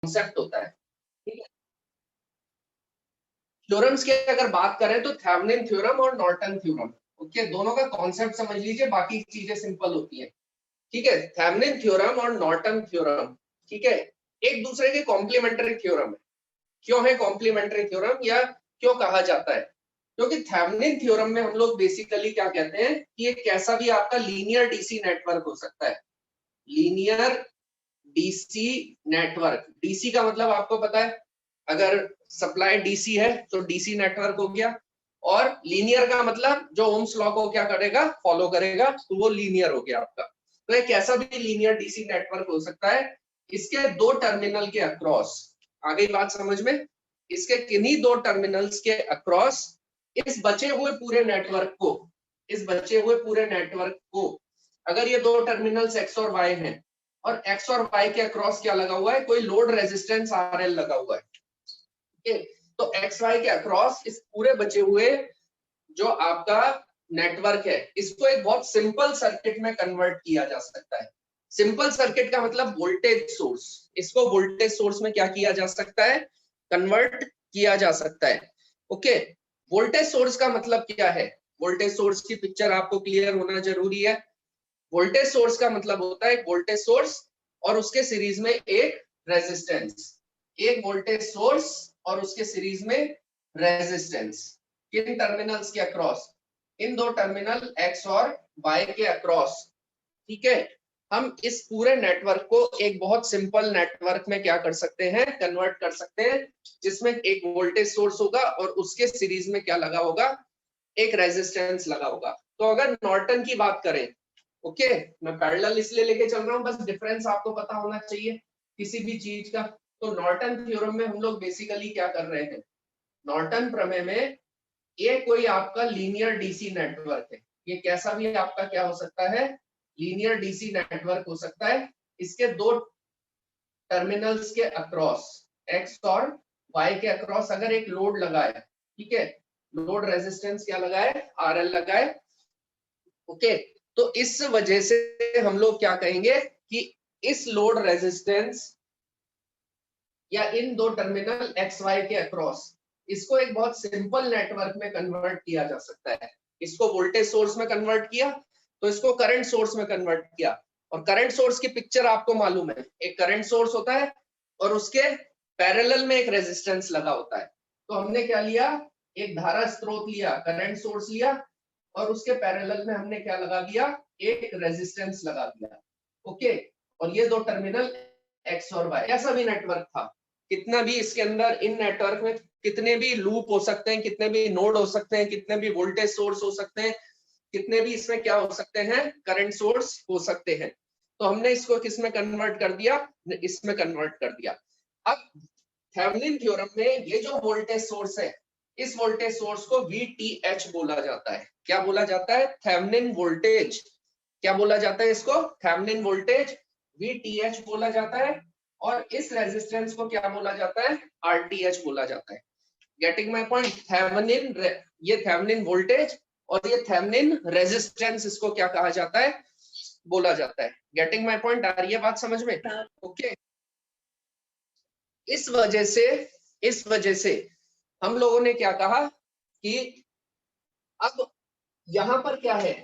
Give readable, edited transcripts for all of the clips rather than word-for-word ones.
Concept होता है, ठीक है। थ्योरम्स की अगर बात करें तो थेवेनिन थ्योरम और नॉर्टन थ्योरम, ओके, दोनों का कॉन्सेप्ट समझ लीजिए, बाकी चीजें सिंपल होती है, ठीक है। थेवेनिन थ्योरम और नॉर्टन थ्योरम, ठीक है, एक दूसरे के कॉम्प्लीमेंट्री थ्योरम है। क्यों है कॉम्प्लीमेंट्री थ्योरम, या क्यों कहा जाता है? क्योंकि थेवेनिन थ्योरम में हम लोग बेसिकली क्या कहते हैं कि ये कैसा भी आपका लीनियर डीसी नेटवर्क हो सकता है। लीनियर डीसी नेटवर्क, डीसी का मतलब आपको पता है, अगर सप्लाई डीसी है तो डीसी नेटवर्क हो गया, और लीनियर का मतलब जो ओम्स लॉ को क्या करेगा, फॉलो करेगा, तो वो लीनियर हो गया आपका। तो एक ऐसा भी लीनियर डीसी नेटवर्क हो सकता है, इसके दो टर्मिनल के अक्रॉस, आ गई बात समझ में, इसके किन्हीं दो टर्मिनल्स के अक्रॉस इस बचे हुए पूरे नेटवर्क को, इस बचे हुए पूरे नेटवर्क को, अगर ये दो टर्मिनल्स एक्स और वाई हैं, और एक्स और वाई के अक्रॉस क्या लगा हुआ है, कोई लोड रेजिस्टेंस आरएल लगा हुआ है, ठीक है। तो एक्स वाई के अक्रॉस इस पूरे बचे हुए जो आपका नेटवर्क है, इसको एक बहुत सिंपल सर्किट में कन्वर्ट किया जा सकता है। सिंपल सर्किट का मतलब वोल्टेज सोर्स, इसको वोल्टेज सोर्स में क्या किया जा सकता है, कन्वर्ट किया जा सकता है, ओके। वोल्टेज सोर्स का मतलब क्या है, वोल्टेज सोर्स की पिक्चर आपको क्लियर होना जरूरी है। वोल्टेज सोर्स का मतलब होता है वोल्टेज सोर्स और उसके सीरीज में एक रेजिस्टेंस, एक वोल्टेज सोर्स और उसके सीरीज में रेजिस्टेंस, किन टर्मिनल्स के अक्रॉस, इन दो टर्मिनल एक्स और वाई के अक्रॉस, ठीक है। हम इस पूरे नेटवर्क को एक बहुत सिंपल नेटवर्क में क्या कर सकते हैं, कन्वर्ट कर सकते हैं, जिसमें एक वोल्टेज सोर्स होगा और उसके सीरीज में क्या लगा होगा, एक रेजिस्टेंस लगा होगा। तो अगर नॉर्टन की बात करें, ओके, मैं पैरेलल इसलिए लेके चल रहा हूं, बस डिफरेंस आपको पता होना चाहिए किसी भी चीज का। तो नॉर्टन थ्योरम में हम लोग बेसिकली क्या कर रहे हैं, नॉर्टन प्रमेय में ये कोई आपका लीनियर डीसी नेटवर्क है, ये कैसा भी आपका क्या हो सकता है, लीनियर डीसी नेटवर्क हो सकता है। इसके दो टर्मिनल्स के अक्रॉस, एक्स और वाई के अक्रॉस अगर एक लोड लगा है, ठीक है, लोड रेजिस्टेंस क्या लगा है, आरएल लगा है, ओके। तो इस वजह से हम लोग क्या कहेंगे कि इस लोड रेजिस्टेंस या इन दो टर्मिनल एक्स वाई के अक्रॉस, इसको एक बहुत सिंपल नेटवर्क में कन्वर्ट किया जा सकता है। इसको वोल्टेज सोर्स में कन्वर्ट किया, तो इसको करंट सोर्स में कन्वर्ट किया, और करंट सोर्स की पिक्चर आपको मालूम है, एक करंट सोर्स होता है और उसके पैरेलल में एक रेजिस्टेंस लगा होता है। तो हमने क्या लिया, एक धारा स्रोत लिया, करंट सोर्स लिया, और उसके पैरेलल में हमने क्या लगा दिया, एक रेजिस्टेंस लगा दिया, ओके। और ये दो टर्मिनल एक्स और वाई, ऐसा भी नेटवर्क था, कितना भी इसके अंदर इन नेटवर्क में कितने भी लूप हो सकते हैं, कितने भी नोड हो सकते हैं, कितने भी वोल्टेज सोर्स हो सकते हैं, कितने भी इसमें क्या हो सकते हैं, करंट सोर्स हो सकते हैं। तो हमने इसको किस में कन्वर्ट कर दिया, इसमें कन्वर्ट कर दिया। अब थेवेनिन थ्योरम में ये जो वोल्टेज सोर्स है, इस वोल्टेज सोर्स को VTH बोला जाता है। क्या बोला जाता है, थेवेनिन वोल्टेज। क्या बोला जाता है इसको, थेवेनिन वोल्टेज, VTH बोला जाता है। और इस रेजिस्टेंस को क्या बोला जाता है, RTH बोला जाता है। गेटिंग माय पॉइंट, थेवेनिन, ये थेवेनिन वोल्टेज और ये थेवेनिन रेजिस्टेंस, इसको क्या कहा जाता है, बोला जाता है। गेटिंग माय पॉइंट, आ रही है बात समझ में, ओके। इस वजह से हम लोगों ने क्या कहा कि अब यहां पर क्या है,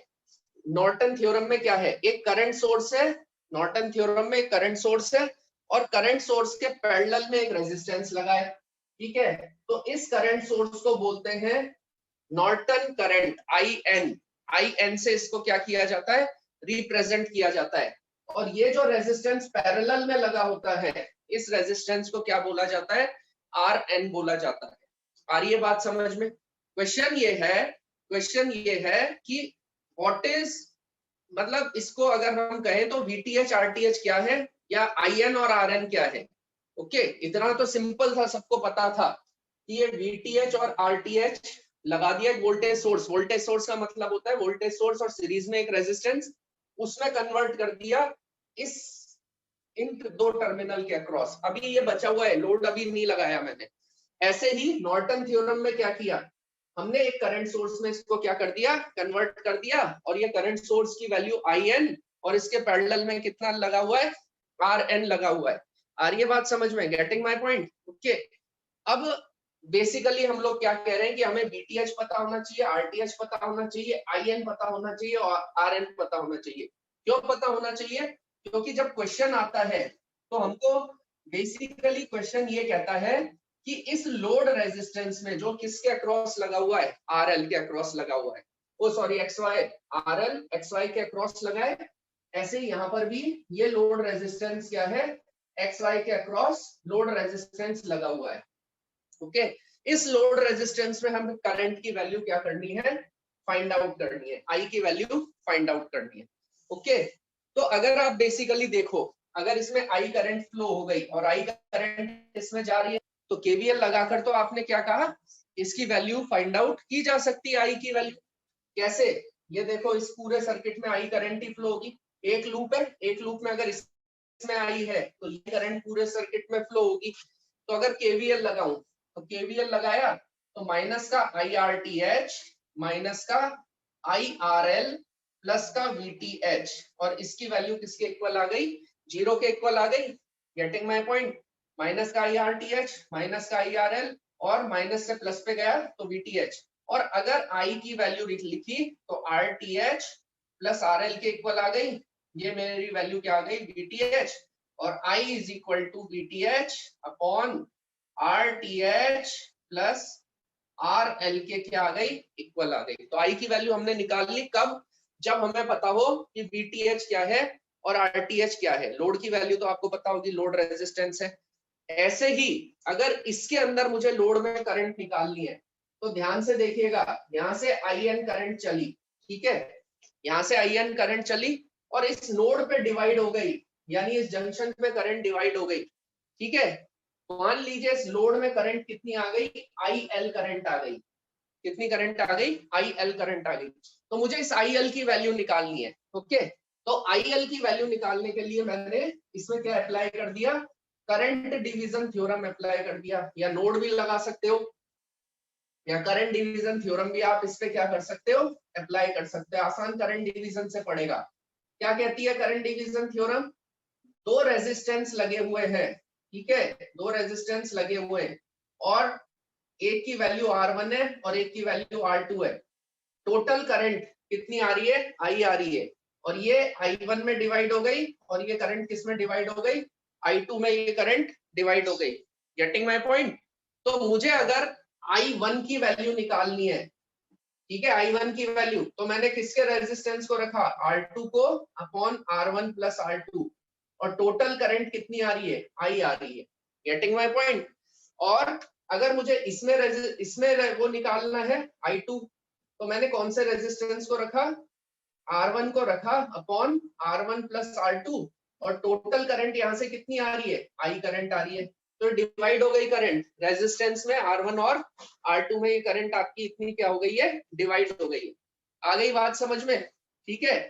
नॉर्टन थ्योरम में क्या है, एक करंट सोर्स है, नॉर्टन थ्योरम में एक करंट सोर्स है, और करंट सोर्स के पैरेलल में एक रेजिस्टेंस लगा है, ठीक है। तो इस करंट सोर्स को बोलते हैं नॉर्टन करंट, आई एन से इसको क्या किया जाता है, रिप्रेजेंट किया जाता है। और ये जो रेजिस्टेंस पैरेलल में लगा होता है, इस रेजिस्टेंस को क्या बोला जाता है, RN बोला जाता है। आ रही है बात समझ में। क्वेश्चन ये है कि व्हाट इज, मतलब इसको अगर हम कहें तो VTH RTH क्या है, या IN और RN क्या है, ओके। इतना तो सिंपल था, सबको पता था कि ये VTH और RTH लगा दिया वोल्टेज सोर्स, वोल्टेज सोर्स का मतलब होता है वोल्टेज सोर्स और सीरीज में एक रेजिस्टेंस, उसमें कन्वर्ट कर दिया इस, इन दो टर्मिनल के अक्रॉस। अभी ये बचा हुआ है, लोड अभी नहीं लगाया मैंने। ऐसे ही नॉर्टन थ्योरम में क्या किया, हमने एक करंट सोर्स में इसको क्या कर दिया, कन्वर्ट कर दिया, और ये करंट सोर्स की वैल्यू IN और इसके पैरेलल में कितना लगा हुआ है, RN लगा हुआ है। आ रही है बात समझ में? Getting my point? ओके। अब बेसिकली हम लोग क्या कह रहे हैं कि हमें VTH पता होना चाहिए, RTH पता होना चाहिए, IN पता होना चाहिए और RN पता होना चाहिए। क्यों पता होना चाहिए? क्योंकि जब क्वेश्चन आता है तो हमको बेसिकली क्वेश्चन ये कहता है कि इस लोड रेजिस्टेंस में जो किसके अक्रॉस लगा हुआ है, RL के अक्रॉस लगा हुआ है, ओ सॉरी XY, RL XY के अक्रॉस लगा है, ऐसे ही यहाँ पर भी ये लोड रेजिस्टेंस क्या है, XY के अक्रॉस लोड रेजिस्टेंस लगा हुआ है। ओके इस लोड रेजिस्टेंस में हम करंट की वैल्यू क्या करनी है, फाइंड आउट करनी है, आई की वैल्यू फाइंड आउट करनी है। ओके तो अगर आप बेसिकली देखो, अगर इसमें आई करंट फ्लो हो गई और आई करंट इसमें जा रही है तो केवीएल लगाकर तो आपने क्या कहा, इसकी वैल्यू फाइंड आउट की जा सकती है। आई की वैल्यू कैसे, ये देखो इस पूरे सर्किट में आई करंट ही फ्लो होगी, एक लूप है, एक लूप में अगर इसमें आई है तो ये करंट पूरे सर्किट में फ्लो होगी। तो अगर केवीएल लगाऊं तो केवीएल लगाया तो माइनस का IRTH माइनस का IRL प्लस का VTH और इसकी वैल्यू किसके इक्वल आ गई, 0 के इक्वल आ गई। Getting my point? माइनस का IRTH माइनस का IRL और माइनस से प्लस पे गया तो VTH, और अगर I की वैल्यू लिखी तो RTH प्लस RL के इक्वल आ गई, ये मेरी वैल्यू क्या आ गई, VTH, और I is equal to VTH upon RTH plus RL के क्या आ गई, इक्वल आ गई। तो I की वैल्यू हमने निकाल ली, कब, जब हमें पता हो कि VTH क्या है और RTH क्या है। लोड की वैल्यू तो आपको पता होगी, लोड रेजिस्टेंस है। ऐसे ही अगर इसके अंदर मुझे लोड में करंट निकालनी है तो ध्यान से देखिएगा, यहाँ से IN करंट चली, ठीक है, यहाँ से IN करंट चली और इस नोड पे डिवाइड हो गई, यानी इस जंक्शन पे करंट डिवाइड हो गई, ठीक है। मान लीजिए इस लोड में करंट कितनी आ गई, IL करंट आ गई, कितनी करंट आ गई, IL करंट आ गई। तो मुझे इस IL की वैल्यू निकालनी है। ओके तो IL की वैल्यू निकालने के लिए मैंने इसमें क्या अप्लाई कर दिया, करंट डिवीजन थ्योरम अप्लाई कर दिया, या नोड भी लगा सकते हो या करंट डिवीजन थ्योरम भी आप इस पे क्या कर सकते हो, अप्लाई कर सकते हो। आसान करंट डिवीजन से पड़ेगा। क्या कहती है करंट डिवीजन थ्योरम, दो रेजिस्टेंस लगे हुए हैं, ठीक है, दो रेजिस्टेंस लगे हुए हैं और एक की वैल्यू R1 है और एक की वैल्यू R2 है। टोटल करंट कितनी आ रही है, I आ रही है, और ये I1 में डिवाइड हो गई और ये करंट किस में डिवाइड हो गई, I2 में ये करंट डिवाइड हो गई। Getting my point? तो मुझे अगर I1 की वैल्यू निकालनी है, ठीक है, I1 की वैल्यू, तो मैंने किसके रेजिस्टेंस को रखा, R2 को अपॉन R1 प्लस R2, और टोटल करंट कितनी आ रही है, I आ रही है। Getting my point? और अगर मुझे इसमें वो निकालना है I2, तो मैंने कौन से रेजिस्टेंस को रखा, R1 को रखा अपॉन R1 प्लस R2, और टोटल करंट यहाँ से कितनी आ रही है, I करंट आ रही है। तो डिवाइड हो गई करंट, रेजिस्टेंस में R1 और R2 में ये करंट आपकी इतनी क्या हो गई है, डिवाइड हो गई है। आ गई बात समझ में? ठीक है,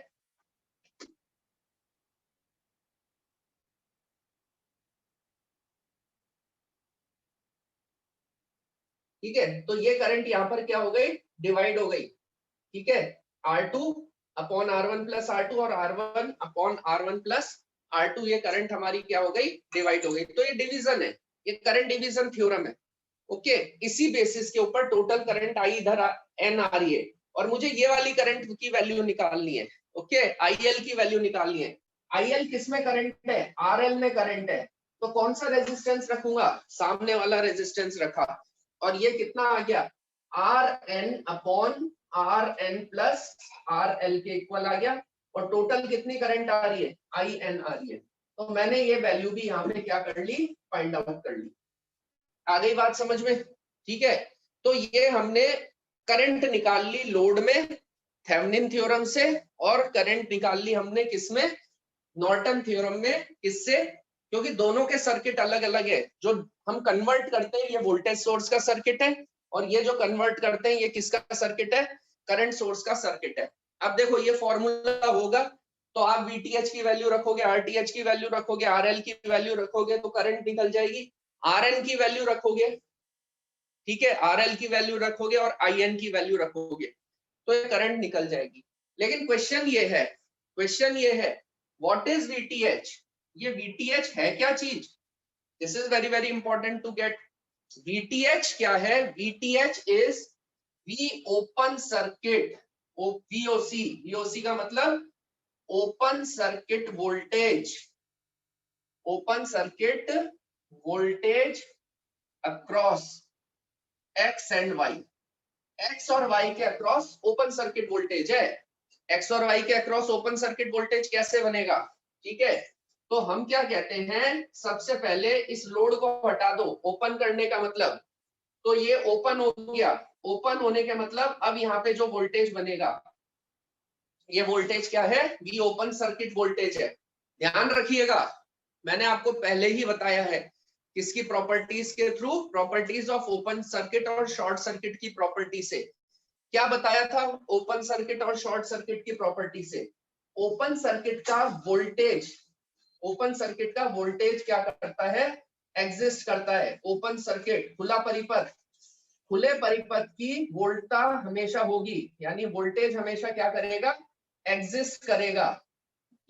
ठीक है, तो ये करंट यहाँ पर क्या हो गई, डिवाइड हो गई, ठीक है, R2 upon R1 plus R2 और R1 upon R1 plus R2, ये करंट हमारी क्या हो गई, डिवाइड हो गई। तो ये डिवीजन है, ये करंट डिवीजन थ्योरम है। ओके इसी बेसिस के ऊपर टोटल करंट आई इधर N आ रही है और मुझे ये वाली करंट की वैल्यू निकालनी है। ओके IL की वैल्यू निकालनी है। IL किसमें करंट है, RL में करंट है, तो कौन सा रेजिस्टेंस रखूंगा, सामने वाला रेजिस्टेंस रखा, और ये कितना आ गया, RN upon RN plus RL के इक्वल आ गया, और टोटल कितनी करंट आ रही है, IN आ रही है। तो मैंने ये वैल्यू भी यहाँ पे क्या कर ली, फाइंड आउट कर ली। आ गई बात समझ में? ठीक है, तो ये हमने करंट निकाल ली लोड में थेवेनिन थ्योरम से, और करंट निकाल ली हमने किसमें, नॉर्टन थ्योरम में। किससे, क्योंकि दोनों के सर्किट अलग अलग है। जो हम कन्वर्ट करते हैं ये वोल्टेज सोर्स का सर्किट है, और ये जो कन्वर्ट करते हैं ये किसका सर्किट है, करंट सोर्स का सर्किट है। अब देखो ये फॉर्मूला होगा तो आप VTH की वैल्यू रखोगे, RTH की वैल्यू रखोगे, RL की वैल्यू रखोगे तो करंट निकल जाएगी। RN की वैल्यू रखोगे, ठीक है, RL की वैल्यू रखोगे और IN की वैल्यू रखोगे तो ये करंट निकल जाएगी। लेकिन क्वेश्चन ये है, क्वेश्चन ये है व्हाट इज VTH, ये VTH है क्या चीज, this is very very important to get. VTH क्या है? VTH is V open circuit, VOC। VOC का मतलब open circuit voltage, open circuit voltage across X and Y। X और Y के अक्रॉस ओपन सर्किट वोल्टेज है। X और Y के across open circuit voltage कैसे बनेगा? ठीक है, तो हम क्या कहते हैं, सबसे पहले इस लोड को हटा दो। ओपन करने का मतलब, तो ये ओपन हो गया। ओपन होने के मतलब अब यहाँ पे जो वोल्टेज बनेगा, ये वोल्टेज क्या है? वी ओपन सर्किट वोल्टेज है। ध्यान रखिएगा, मैंने आपको पहले ही बताया है किसकी प्रॉपर्टीज के through, properties of open circuit और शॉर्ट सर्किट की प्रॉपर्टी से। क्या बताया था ओपन सर्किट और शॉर्ट सर्किट की प्रॉपर्टी से? ओपन सर्किट का वोल्टेज, ओपन सर्किट का वोल्टेज क्या करता है? एग्जिस्ट करता है। ओपन सर्किट, खुला परिपथ, खुले परिपथ की वोल्टता हमेशा होगी, यानी वोल्टेज हमेशा क्या करेगा? एग्जिस्ट करेगा।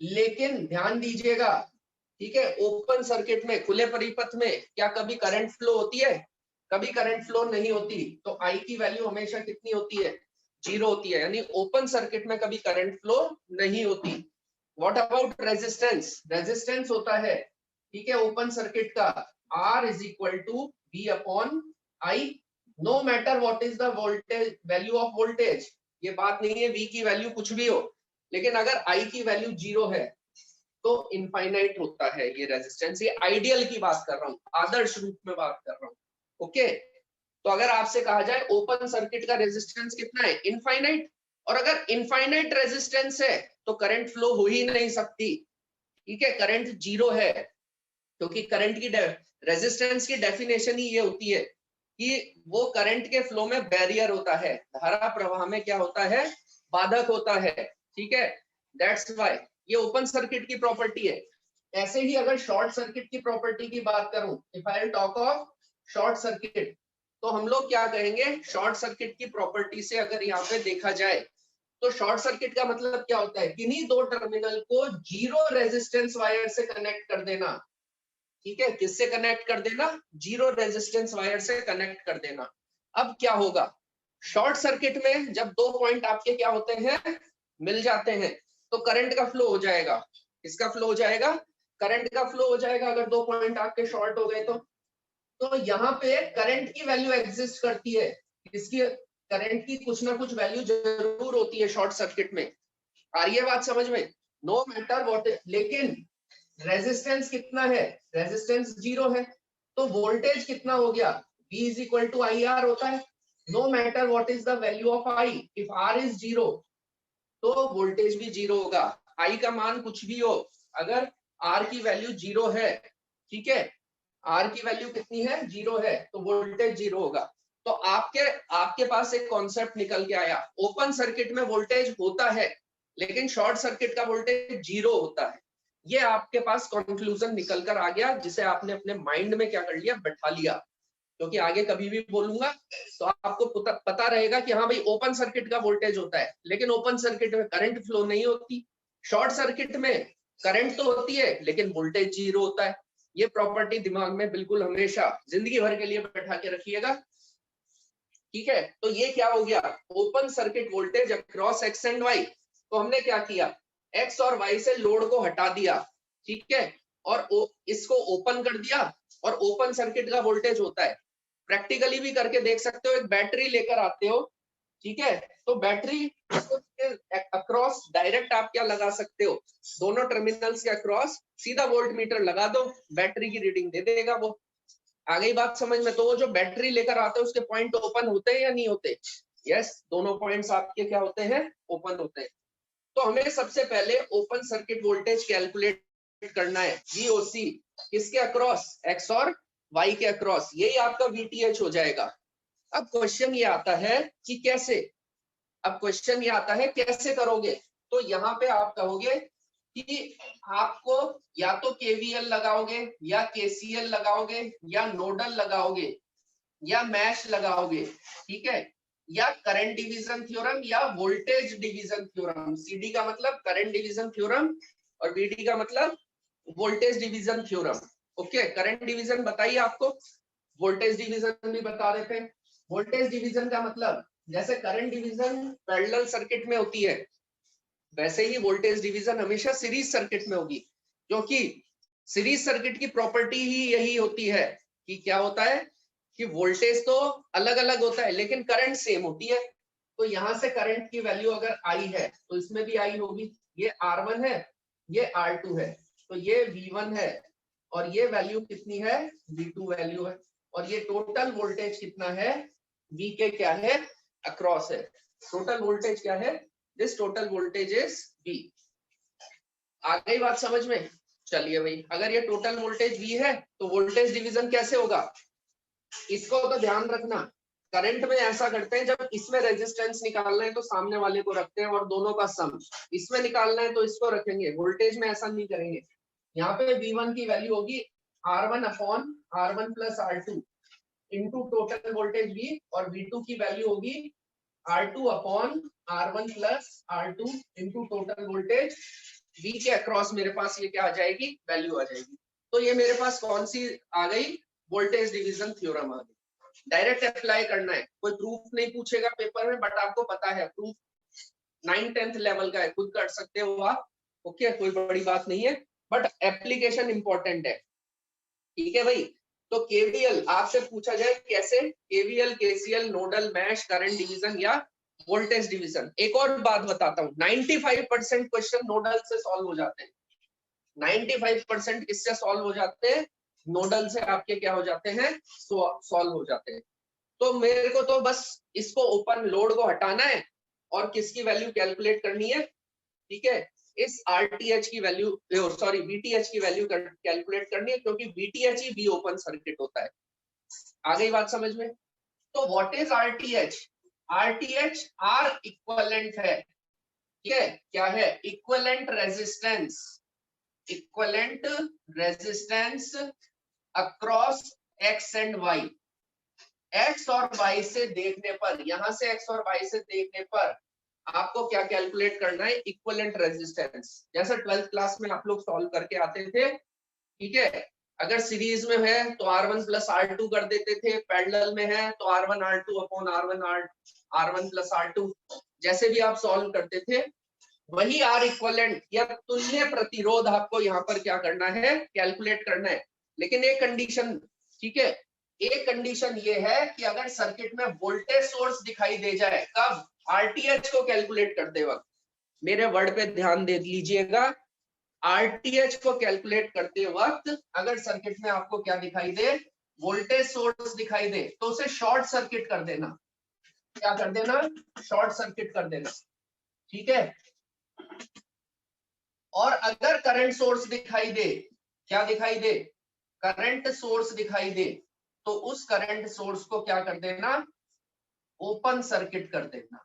लेकिन ध्यान दीजिएगा, ठीक है, ओपन सर्किट में, खुले परिपथ में क्या कभी करंट फ्लो होती है? कभी करंट फ्लो नहीं होती। तो आई की वैल्यू हमेशा कितनी होती है? 0 होती है, यानी ओपन सर्किट में कभी करंट फ्लो नहीं होती। What about resistance? रेजिस्टेंस होता है, ठीक है, ओपन सर्किट का R is equal to V upon I, no matter what is the voltage, value of voltage. ये बात नहीं है V की वैल्यू कुछ भी हो, लेकिन अगर I की वैल्यू 0 है तो इनफाइनाइट होता है ये रेजिस्टेंस। ये आइडियल की बात कर रहा हूँ, आदर्श रूप में बात कर रहा हूँ। ओके, तो अगर आपसे कहा जाए ओपन सर्किट का रेजिस्टेंस कितना है? इनफाइनाइट। और अगर इनफाइनाइट रेजिस्टेंस है तो करंट फ्लो हो ही नहीं सकती, ठीक है, करंट 0 है। क्योंकि करंट की रेजिस्टेंस की डेफिनेशन ही ये होती है कि वो करंट के फ्लो में बैरियर होता है, धारा प्रवाह में क्या होता है? बाधक होता है, ठीक है, दैट्स व्हाई ये ओपन सर्किट की प्रॉपर्टी है। ऐसे ही अगर शॉर्ट सर्किट की प्रॉपर्टी की बात करूं, if I talk of short circuit, तो हम लोग क्या कहेंगे? शॉर्ट सर्किट की प्रॉपर्टी से अगर यहाँ पे देखा जाए तो शॉर्ट सर्किट का मतलब क्या होता है? किन्हीं दो टर्मिनल को जीरो रेजिस्टेंस वायर से कनेक्ट कर देना, ठीक है, किससे कनेक्ट कर देना? जीरो रेजिस्टेंस वायर से कनेक्ट कर देना। अब क्या होगा? शॉर्ट सर्किट में जब दो पॉइंट आपके क्या होते हैं? मिल जाते हैं, तो करंट का फ्लो हो जाएगा। किसका फ्लो हो जाएगा? करंट का फ्लो हो जाएगा, अगर दो पॉइंट आपके शॉर्ट हो गए तो यहाँ पे करंट की वैल्यू एग्जिस्ट करती है। इसकी करंट की कुछ ना कुछ वैल्यू जरूर होती है शॉर्ट सर्किट में। आ रही है बात समझ में? नो मैटर व्हाट, लेकिन रेजिस्टेंस कितना है? रेजिस्टेंस 0 है, तो वोल्टेज कितना हो गया? V is equal to IR होता है। No matter what is the value of I, if R is 0 तो वोल्टेज भी 0 होगा। I का मान कुछ भी हो, अगर R की वैल्यू 0 है, ठीक है, R की वैल्यू कितनी है? 0 है, तो वोल्टेज 0 होगा। तो आपके पास एक कॉन्सेप्ट निकल के आया, ओपन सर्किट में वोल्टेज होता है लेकिन शॉर्ट सर्किट का वोल्टेज 0 होता है। ये आपके पास कंक्लूजन निकल कर आ गया, जिसे आपने अपने माइंड में क्या कर लिया? बैठा लिया। क्योंकि आगे कभी भी बोलूंगा तो आपको पता रहेगा कि हाँ भाई, ओपन सर्किट का वोल्टेज होता है लेकिन ओपन सर्किट में करंट फ्लो नहीं होती। शॉर्ट सर्किट में करंट तो होती है लेकिन वोल्टेज 0 होता है। ये प्रॉपर्टी दिमाग में बिल्कुल हमेशा जिंदगी भर के लिए बैठा के रखिएगा, ठीक है। तो ये क्या हो गया? Open circuit voltage across x and y. तो हमने क्या किया? एक्स और वाई से लोड को हटा दिया, ठीक है, और इसको ओपन कर दिया, और ओपन सर्किट का वोल्टेज होता है। प्रैक्टिकली भी करके देख सकते हो, एक बैटरी लेकर आते हो, ठीक है, तो बैटरी अक्रॉस डायरेक्ट आप क्या लगा सकते हो? दोनों टर्मिनल्स के अक्रॉस सीधा वोल्ट मीटर लगा दो, बैटरी की रीडिंग दे देगा वो। आ गई बात समझ में? तो वो जो बैटरी लेकर आते हैं उसके पॉइंट ओपन होते हैं या नहीं होते? यस, दोनों पॉइंट्स आपके क्या होते हैं? ओपन होते हैं। तो हमें सबसे पहले ओपन सर्किट वोल्टेज कैलकुलेट करना है, VOC, किसके अक्रॉस? एक्स और वाई के अक्रॉस, यही आपका VTH हो जाएगा। अब क्वेश्चन ये आता है कि कैसे? अब क्वेश्चन ये आता है कैसे करोगे? तो यहाँ पे आप कहोगे कि आपको या तो KVL लगाओगे या KCL लगाओगे या नोडल लगाओगे या मैश लगाओगे, ठीक है, या करंट डिवीजन थ्योरम या वोल्टेज डिवीजन थ्योरम। CD का मतलब करंट डिवीजन थ्योरम और VD का मतलब voltage division theorem. Okay, current division बताइए आपको, वोल्टेज डिवीजन भी बता रहे थे। वोल्टेज डिवीजन का मतलब जैसे करंट डिवीजन पैरेलल सर्किट में होती है, वैसे ही वोल्टेज डिवीजन हमेशा सीरीज सर्किट में होगी, क्योंकि सीरीज सर्किट की प्रॉपर्टी ही यही होती है कि क्या होता है कि वोल्टेज तो अलग अलग होता है लेकिन करंट सेम होती है। तो यहां से करंट की वैल्यू अगर आई है तो इसमें भी आई होगी। ये R1 है, ये R2 है, तो ये V1 है और ये वैल्यू कितनी है, V2 वैल्यू है, और ये टोटल वोल्टेज कितना है, V के क्या है, अक्रॉस है। टोटल वोल्टेज क्या है, this total voltage is V। आ गई बात समझ में? चलिए भाई, अगर ये टोटल वोल्टेज V है तो वोल्टेज डिवीजन कैसे होगा, इसको तो ध्यान रखना। करंट में ऐसा करते हैं, जब इसमें रेजिस्टेंस निकालना है तो सामने वाले को रखते हैं और दोनों का सम, इसमें निकालना है तो इसको रखेंगे। वोल्टेज में ऐसा नहीं करेंगे। यहाँ पे V1 की वैल्यू होगी R1 upon R1 plus R2 into total voltage V, और V2 की वैल्यू होगी R2 upon R1 plus R2 into total voltage V के अक्रॉस मेरे पास ये क्या आ जाएगी, वैल्यू आ जाएगी। तो ये मेरे पास कौन सी आ गई, वोल्टेज डिवीजन थ्योरम आ गई। डायरेक्ट अप्लाई करना है, कोई प्रूफ नहीं पूछेगा पेपर में, बट आपको पता है प्रूफ 9th-10th लेवल का है, खुद कर सकते हो आप। ओके, कोई बड़ी बात नहीं है, बट एप्लीकेशन इंपॉर्टेंट है। ठीक है भाई, तो केवीएल आपसे पूछा जाए कैसे, KVL, KCL, nodal, mesh, current division या वोल्टेज डिवीजन। एक और बात बताता हूँ, 95% क्वेश्चन नोडल से सॉल्व हो जाते हैं। 95% किससे सॉल्व हो जाते हैं, नोडल से आपके क्या हो जाते हैं, सॉल्व हो जाते हैं। तो मेरे को तो बस इसको ओपन लोड को हटाना है और किसकी वैल्यू कैलकुलेट करनी है, ठीक है, इस RTH की वैल्यू, सॉरी VTH की वैल्यू कैलकुलेट करनी है, क्योंकि VTH ही भी ओपन सर्किट होता है। आ गई बात समझ में? तो what is RTH? RTH R equivalent है, ठीक है, क्या है, equivalent resistance, equivalent resistance across X and Y। X और Y से देखने पर, यहां से X और Y से देखने पर आपको क्या कैलकुलेट करना है, इक्विवेलेंट रेजिस्टेंस। जैसे 12th क्लास में आप लोग सॉल्व करके आते थे, ठीक है, अगर सीरीज में है तो R1 प्लस R2 कर देते थे, पैरेलल में है तो R1 R2 upon R1 plus R2, जैसे भी आप सॉल्व करते थे वही R इक्विवेलेंट या तुल्य प्रतिरोध आपको यहाँ पर क्या करना है, कैलकुलेट करना है। लेकिन एक कंडीशन, ठीक है, एक कंडीशन ये है कि अगर सर्किट में वोल्टेज सोर्स दिखाई दे जाए, कब, RTH को कैलकुलेट करते वक्त, मेरे वर्ड पे ध्यान दे लीजिएगा, RTH को कैलकुलेट करते वक्त अगर सर्किट में आपको क्या दिखाई दे, वोल्टेज सोर्स दिखाई दे, तो उसे शॉर्ट सर्किट कर देना। क्या कर देना, शॉर्ट सर्किट कर देना, ठीक है। और अगर करंट सोर्स दिखाई दे, क्या दिखाई दे, करंट सोर्स दिखाई दे, तो उस करंट सोर्स को क्या कर देना, ओपन सर्किट कर देना।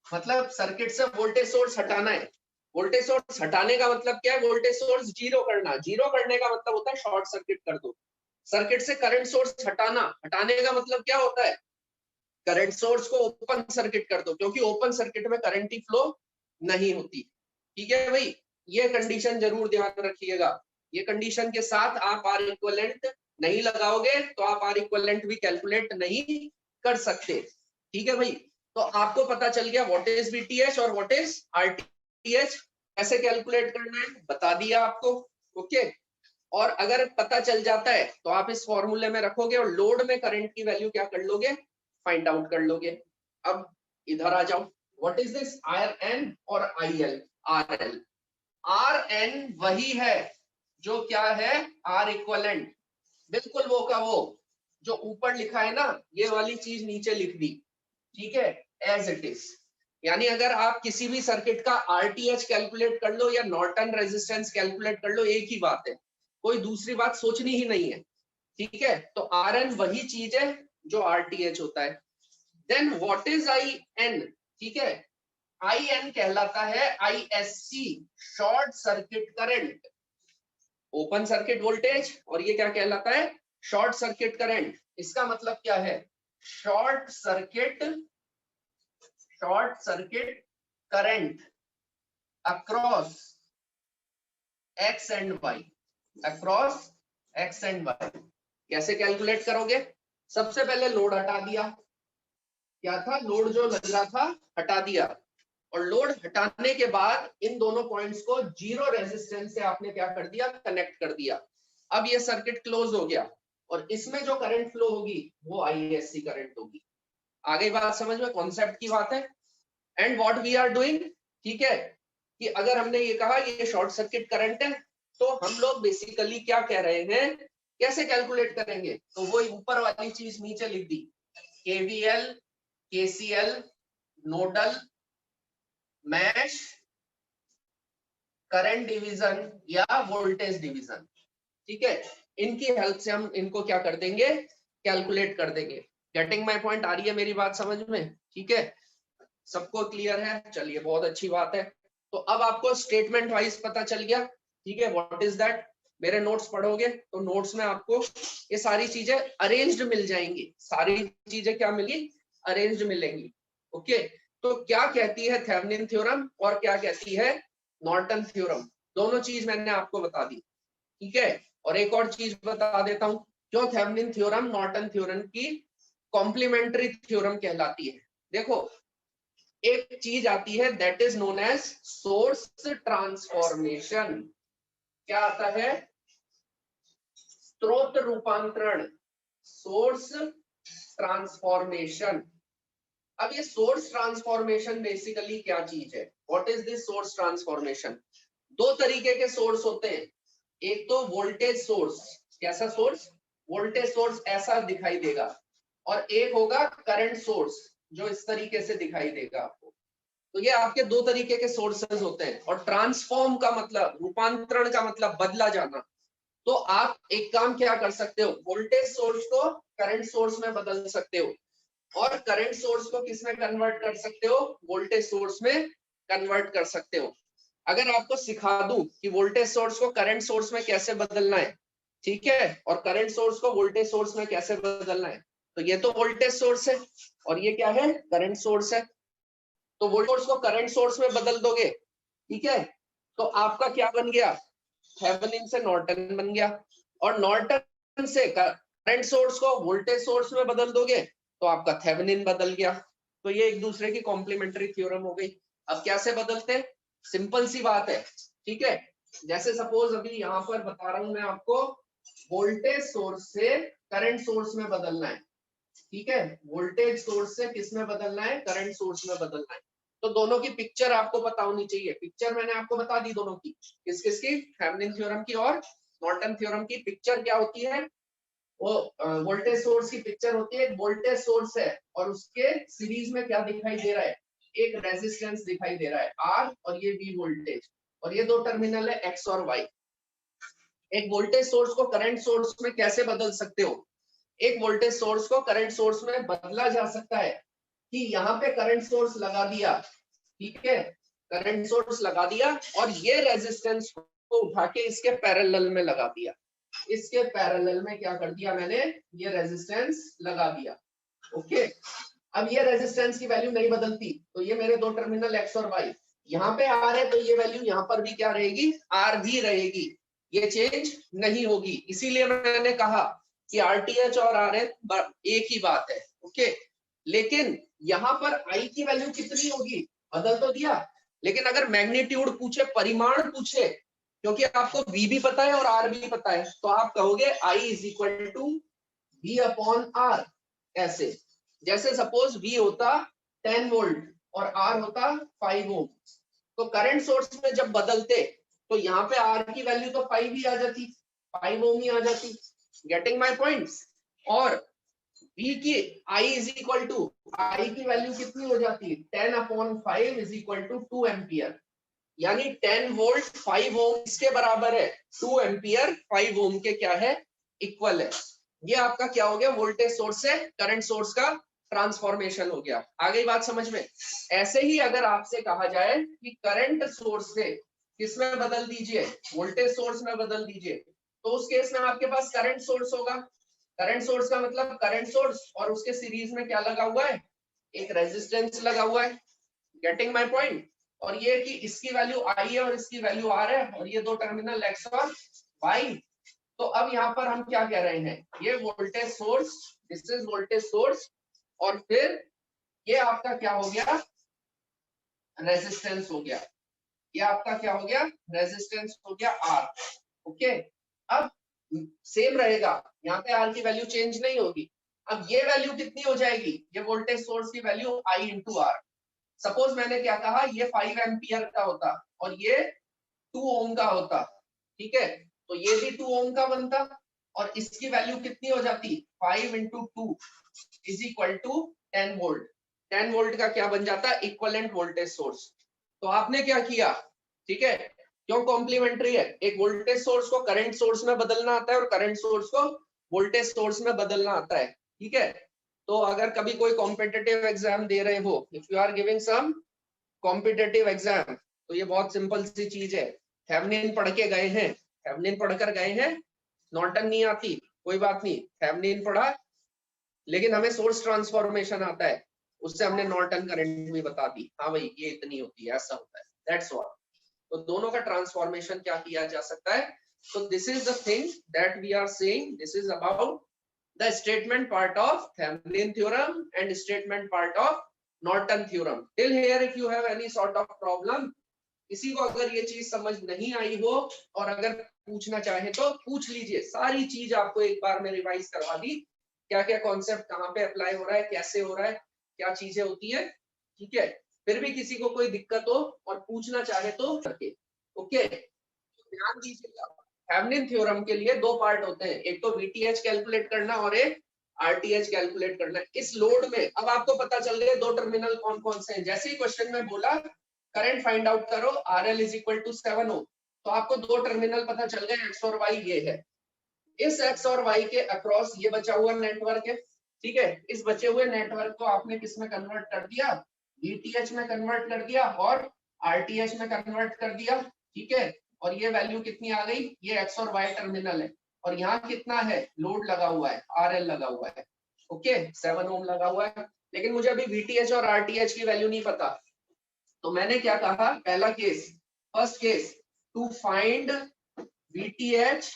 मतलब सर्किट से वोल्टेज सोर्स हटाना है। वोल्टेज सोर्स हटाने का मतलब क्या है, वोल्टेज सोर्स जीरो करना। जीरो करने का मतलब होता है शॉर्ट सर्किट कर दो। सर्किट से करंट सोर्स हटाना, हटाने का मतलब क्या होता है, करंट सोर्स को ओपन सर्किट कर दो, क्योंकि ओपन सर्किट में करंट की फ्लो नहीं होती। ठीक है भाई, ये कंडीशन जरूर ध्यान रखिएगा। ये कंडीशन के साथ आप R इक्विवेलेंट नहीं लगाओगे तो आप R इक्विवेलेंट भी कैलकुलेट नहीं कर सकते। ठीक है भाई, तो आपको पता चल गया व्हाट इज VTH और व्हाट इज RTH, कैसे कैलकुलेट करना है बता दिया आपको। ओके, और अगर पता चल जाता है तो आप इस फॉर्मूले में रखोगे और लोड में करंट की वैल्यू क्या कर लोगे, फाइंड आउट कर लोगे। अब इधर आ जाओ, व्हाट इज दिस RN और IL, RL, RN वही है जो क्या है, R इक्विवेलेंट, बिल्कुल वो का वो जो ऊपर लिखा है ना, ये वाली चीज नीचे लिख दी, ठीक है, एज इट इज। यानी अगर आप किसी भी सर्किट का RTH कैलकुलेट कर लो या नॉर्टन रेजिस्टेंस कैलकुलेट कर लो, एक ही बात है, कोई दूसरी बात सोचनी ही नहीं है। ठीक है, तो RN वही चीज है जो RTH होता है। देन व्हाट इज IN, ठीक है, IN कहलाता है ISC, short circuit current, open circuit voltage, और ये क्या कहलाता है, शॉर्ट सर्किट करंट। इसका मतलब क्या है, short circuit current across X and Y, across x and y. कैसे कैलकुलेट करोगे? सबसे पहले लोड हटा दिया, क्या था, लोड जो लग रहा था हटा दिया, और लोड हटाने के बाद इन दोनों पॉइंट्स को जीरो रेजिस्टेंस से आपने क्या कर दिया, कनेक्ट कर दिया। अब ये सर्किट क्लोज हो गया और इसमें जो करंट फ्लो होगी वो आईएससी करंट होगी। आगे बात समझ में, कॉन्सेप्ट की बात है। And what we are doing, ठीक है, कि अगर हमने ये कहा ये शॉर्ट सर्किट करंट है, तो हम लोग बेसिकली क्या कह रहे हैं, कैसे कैलकुलेट करेंगे, तो वो ऊपर वाली चीज नीचे लिख दी, KVL, KCL, nodal, mesh, current division या वोल्टेज डिवीजन, ठीक है, इनकी हेल्प से हम इनको क्या कर देंगे, कैलकुलेट कर देंगे। गेटिंग माय पॉइंट, आ रही है मेरी बात समझ में? ठीक है, सबको क्लियर है? चलिए बहुत अच्छी बात है। तो अब आपको स्टेटमेंट वाइज पता चल गया, ठीक है, व्हाट इज दैट। मेरे नोट्स पढ़ोगे तो नोट्स में आपको ये सारी चीजें अरेंज्ड मिल जाएंगी, सारी चीजें क्या मिली, अरेंज्ड मिलेंगी। ओके, तो क्या कहती है थेवेनिन थ्योरम और क्या कहती है नॉर्टन थ्योरम, दोनों चीज मैंने आपको बता दी, ठीक है। और एक और चीज बता देता हूं, क्यों थेवेनिन थ्योरम नॉर्टन थ्योरम की कॉम्प्लीमेंट्री थ्योरम कहलाती है। देखो, एक चीज आती है that is known as source transformation. क्या आता है? स्रोत रूपांतरण, सोर्स ट्रांसफॉर्मेशन। अब ये सोर्स ट्रांसफॉर्मेशन बेसिकली क्या चीज है, what is this source transformation? दो तरीके के सोर्स होते हैं, एक तो वोल्टेज सोर्स, कैसा सोर्स, वोल्टेज सोर्स ऐसा दिखाई देगा, और एक होगा करंट सोर्स जो इस तरीके से दिखाई देगा आपको। तो ये आपके दो तरीके के सोर्सेज होते हैं। और ट्रांसफॉर्म का मतलब, रूपांतरण का मतलब बदला जाना। तो आप एक काम क्या कर सकते हो, वोल्टेज सोर्स को करंट सोर्स में बदल सकते हो, और करंट सोर्स को किस में कन्वर्ट कर सकते हो, वोल्टेज सोर्स में कन्वर्ट कर सकते हो। अगर आपको सिखा दूं कि वोल्टेज सोर्स को करंट सोर्स में कैसे बदलना है, ठीक है, और करंट सोर्स को वोल्टेज सोर्स में कैसे बदलना है, तो ये तो वोल्टेज सोर्स है और ये क्या है, करंट सोर्स है। तो वोल्टेज सोर्स को करंट सोर्स में बदल दोगे, ठीक है, तो आपका क्या बन गया, थेवेनिन से नॉर्टन बन गया। और नॉर्टन से करंट सोर्स को वोल्टेज सोर्स में बदल दोगे तो आपका थेवेनिन बदल गया। तो ये एक दूसरे की कॉम्प्लीमेंट्री थ्योरम हो गई। अब कैसे बदलते हैं, सिंपल सी बात है, ठीक है। जैसे सपोज अभी यहाँ पर बता रहा हूं मैं आपको, वोल्टेज सोर्स से करंट सोर्स में बदलना है, ठीक है, वोल्टेज सोर्स से किस में बदलना है, करंट सोर्स में बदलना है। तो दोनों की पिक्चर आपको पता होनी चाहिए। पिक्चर मैंने आपको बता दी दोनों की, किस किस की, थेवेनिन थ्योरम की और नॉर्टन थ्योरम की। पिक्चर क्या होती है, वो वोल्टेज सोर्स की पिक्चर होती है, वोल्टेज सोर्स है और उसके सीरीज में क्या दिखाई दे रहा है, एक रेजिस्टेंस दिखाई दे रहा है आर, और ये वी वोल्टेज, और ये दो टर्मिनल है एक्स और वाई। एक वोल्टेज सोर्स को करंट सोर्स में कैसे बदल सकते हो, एक वोल्टेज सोर्स को करंट सोर्स में बदला जा सकता है कि यहाँ पे करंट सोर्स लगा दिया, ठीक है, करंट सोर्स लगा दिया और ये रेजिस्टेंस को उठा के इसके पैरेलल में लगा दिया, इसके पैरेलल में क्या कर दिया मैंने, ये रेजिस्टेंस लगा दिया। ओके, अब ये रेजिस्टेंस की वैल्यू नहीं बदलती, तो ये मेरे दो टर्मिनल एक्स और वाई, यहाँ पे आर है तो ये वैल्यू यहाँ पर भी क्या रहेगी, आर भी रहेगी, ये चेंज नहीं होगी। इसीलिए मैंने कहा कि आरटीएच और आर एक ही बात है। ओके, लेकिन यहाँ पर आई की वैल्यू कितनी होगी, बदल तो दिया, लेकिन अगर मैग्नीट्यूड पूछे, परिमाण पूछे, क्योंकि आपको V भी पता है और R भी पता है, तो आप कहोगे I is equal to V upon R। ऐसे जैसे सपोज V होता 10 वोल्ट और R होता 5 ओम, तो करंट सोर्स में जब बदलते तो यहाँ पे R की वैल्यू तो 5 ही आ जाती, 5 ओम ही आ जाती। Getting my points. और V की I is equal to, I की वैल्यू कितनी हो जाती है, 10 upon 5 is equal to 2 ampere, यानी 10 वोल्ट 5 ओम इसके बराबर है, 2 एम्पियर 5 ओम के क्या है, इक्वल है। ये आपका क्या हो गया, वोल्टेज सोर्स से करंट सोर्स का ट्रांसफॉर्मेशन हो गया। आ गई बात समझ में? ऐसे ही अगर आपसे कहा जाए कि करंट सोर्स से किसमें बदल दीजिए, वोल्टेज सोर्स में बदल दीजिए, तो उस केस में आपके पास करंट सोर्स होगा। करंट सोर्स का मतलब करंट सोर्स और उसके सीरीज में क्या लगा हुआ है, एक रेजिस्टेंस लगा हुआ है। Getting my point. और ये कि इसकी वैल्यू आई है और इसकी वैल्यू आर है, और ये दो टर्मिनल एक्स और वाई। तो अब यहाँ पर हम क्या कह रहे हैं, ये voltage source, this is voltage source, और फिर ये आपका क्या हो गया, रेजिस्टेंस हो गया, ये आपका क्या हो गया, रेजिस्टेंस हो गया आर। ओके, अब सेम रहेगा, यहाँ पे आर की वैल्यू चेंज नहीं होगी। अब ये वैल्यू कितनी हो जाएगी, ये वोल्टेज सोर्स की value I into R. Suppose मैंने क्या कहा, ये 5 एम्पियर का होता और ये 2 ओम का होता, ठीक है, तो ये भी 2 ओम का बनता और इसकी वैल्यू कितनी हो जाती, 5 into 2 is equal to 10 volt. 10 volt का क्या बन जाता, इक्विवेलेंट वोल्टेज सोर्स। तो आपने क्या किया, ठीक है, क्यों कॉम्प्लीमेंट्री है, एक वोल्टेज सोर्स को करंट सोर्स में बदलना आता है और करंट सोर्स को वोल्टेज सोर्स में बदलना आता है, ठीक है। तो अगर कभी कोई कॉम्पिटिटिव एग्जाम दे रहे हो, if you are giving some competitive exam, तो ये बहुत सिंपल सी चीज है, थेवेनिन पढ़ के गए हैं, थेवेनिन पढ़कर गए हैं, नॉर्टन नहीं आती, कोई बात नहीं, थेवेनिन पढ़ा, लेकिन हमें सोर्स ट्रांसफॉर्मेशन आता है, उससे हमने नॉर्टन करंट भी बता दी, हाँ भाई ये इतनी होती है, ऐसा होता है, दैट्स ऑल। तो दोनों का ट्रांसफॉर्मेशन क्या किया जा सकता है, so this is the thing that we are saying, this is about the statement part of Thevenin theorem and statement part of Norton theorem. Till here if you have any sort of problem, किसी को अगर ये चीज समझ नहीं आई हो और अगर पूछना चाहे तो पूछ लीजिए, सारी चीज आपको एक बार में रिवाइज करवा दी, क्या क्या कॉन्सेप्ट कहाँ पे अप्लाई हो रहा है, कैसे हो रहा है, क्या चीजें होती है, ठीक है। फिर भी किसी को कोई दिक्कत हो और पूछना चाहे तो करके, ओके। ध्यान दीजिएगा, थेवेनिन थ्योरम के लिए 2 पार्ट होते हैं, एक तो वीटीएच कैलकुलेट करना और एक आरटीएच कैलकुलेट करना। इस लोड में अब आपको पता चल गया 2 टर्मिनल कौन कौन से हैं। जैसे ही क्वेश्चन में बोला करंट फाइंड आउट करो, RL इज इक्वल टू 7 ओम, तो आपको 2 टर्मिनल पता चल गए, एक्स और वाई ये है। इस एक्स और वाई के अक्रॉस ये बचा हुआ नेटवर्क है, ठीक है। इस बचे हुए नेटवर्क को आपने किस में कन्वर्ट कर दिया, वीटीएच में कन्वर्ट कर दिया और आरटीएच में कन्वर्ट कर दिया, ठीक है। और ये वैल्यू कितनी आ गई, ये एक्स और वाई टर्मिनल है और यहाँ कितना है, लोड लगा हुआ है, आरएल लगा हुआ है, ओके, 7 ओम लगा हुआ है। लेकिन मुझे अभी वीटीएच और आरटीएच की वैल्यू नहीं पता, तो मैंने क्या कहा, पहला case, first case, to find VTH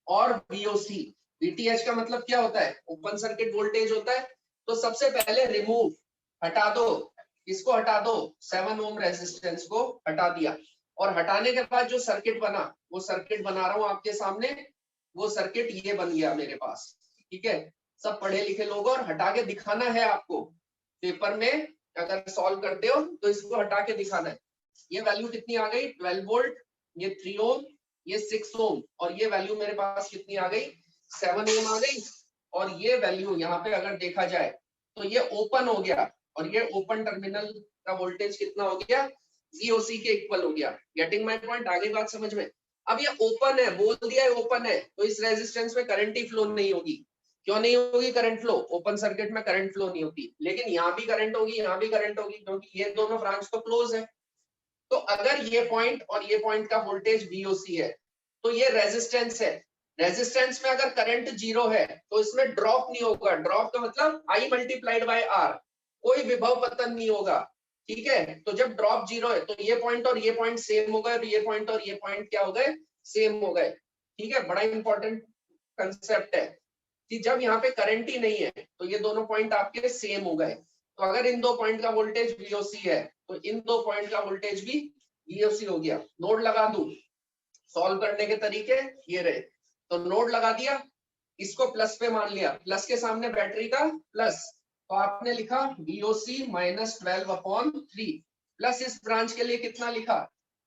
और वीओसी। वीटीएच का मतलब क्या होता है, ओपन सर्किट वोल्टेज होता है। तो सबसे पहले रिमूव, हटा दो, इसको हटा दो, 7 ओम रेजिस्टेंस को हटा दिया, और हटाने के बाद जो सर्किट बना, वो सर्किट बना रहा हूं आपके सामने, वो सर्किट ये बन गया मेरे पास, ठीक है। सब पढ़े लिखे लोग, और हटा के दिखाना है आपको पेपर में, अगर सॉल्व करते हो तो इसको हटा के दिखाना है। ये वैल्यू कितनी आ गई, 12 वोल्ट, ये 3 ओम, ये 6 ओम, और ये वैल्यू मेरे पास कितनी आ गई, 7 ओम आ गई। और ये वैल्यू यहाँ पे अगर देखा जाए तो ये ओपन हो गया, और ये ओपन टर्मिनल का वोल्टेज कितना हो गया, VOC के इक्वल हो गया। गेटिंग माय पॉइंट, आगे बात समझ में। अब ये ओपन है, बोल दिया है ओपन है, तो इस रेजिस्टेंस में करंट ही फ्लो नहीं होगी। क्यों नहीं होगी करंट फ्लो, ओपन सर्किट में करंट फ्लो नहीं होती, लेकिन यहाँ भी करंट होगी, यहाँ भी करंट होगी, क्योंकि ये दोनों ब्रांच तो क्लोज है। तो अगर ये पॉइंट और ये पॉइंट का वोल्टेज VOC है, तो ये रेजिस्टेंस है, रेजिस्टेंस में अगर करंट 0 है तो इसमें ड्रॉप नहीं होगा, ड्रॉप का मतलब I मल्टीप्लाइड बाय R, कोई विभव पतन नहीं होगा, ठीक है। तो जब ड्रॉप 0 है तो ये पॉइंट और ये पॉइंट सेम हो गए, और ये पॉइंट और ये पॉइंट क्या हो गए, सेम हो गए, ठीक है। बड़ा इंपॉर्टेंट कंसेप्ट है कि जब यहाँ पे करंट ही नहीं है तो ये दोनों पॉइंट आपके सेम हो गए। तो अगर इन 2 पॉइंट का वोल्टेज VOC है तो इन 2 पॉइंट का वोल्टेज भी VOC हो गया। नोड लगा दूं, सॉल्व करने के तरीके ये रहे, तो नोड लगा दिया, इसको प्लस पे मान लिया, प्लस के सामने बैटरी का प्लस, तो आपने लिखा VOC माइनस 12/3, प्लस इस ब्रांच के लिए कितना लिखा,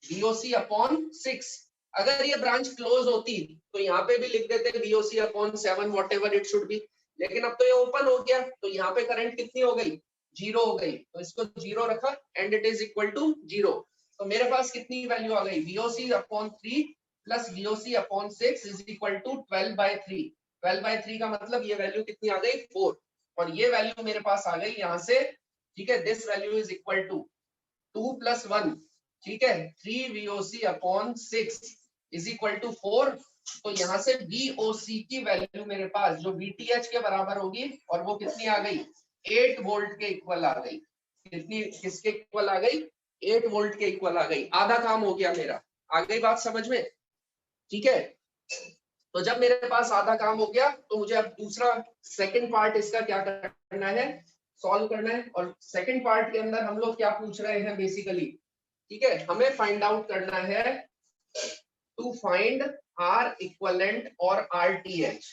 VOC/6। अगर ये ब्रांच क्लोज होती तो यहाँ पे भी लिख देते VOC/7, what ever it should be, लेकिन अब तो ये ओपन हो गया, तो यहाँ पे करंट कितनी हो गई, 0 हो गई, तो इसको 0 रखा and it is equal to 0। तो मेरे पास कितनी वैल्यू आ गई, VOC/3 plus VOC/6 is equal to 12/3। 12/3 का मतलब ये वैल्यू कितनी आ गई, 4, और ये वैल्यू मेरे पास आ गई यहाँ से, ठीक है। This value is equal to 2 + 1, ठीक है, 3 VOC/6 इज इक्वल टू 4। तो यहाँ से VOC की वैल्यू मेरे पास जो VTH के बराबर होगी, और वो कितनी आ गई, 8 वोल्ट के इक्वल आ गई। कितनी, किसके इक्वल आ गई, 8 वोल्ट के इक्वल आ गई। आधा काम हो गया मेरा, आ गई बात समझ में, ठीक है। तो जब मेरे पास आधा काम हो गया तो मुझे अब दूसरा सेकंड पार्ट इसका क्या करना है, सॉल्व करना है। और सेकंड पार्ट के अंदर हम लोग क्या पूछ रहे हैं बेसिकली, ठीक है, हमें फाइंड आउट करना है टू फाइंड आर इक्वलेंट और आरटीएच।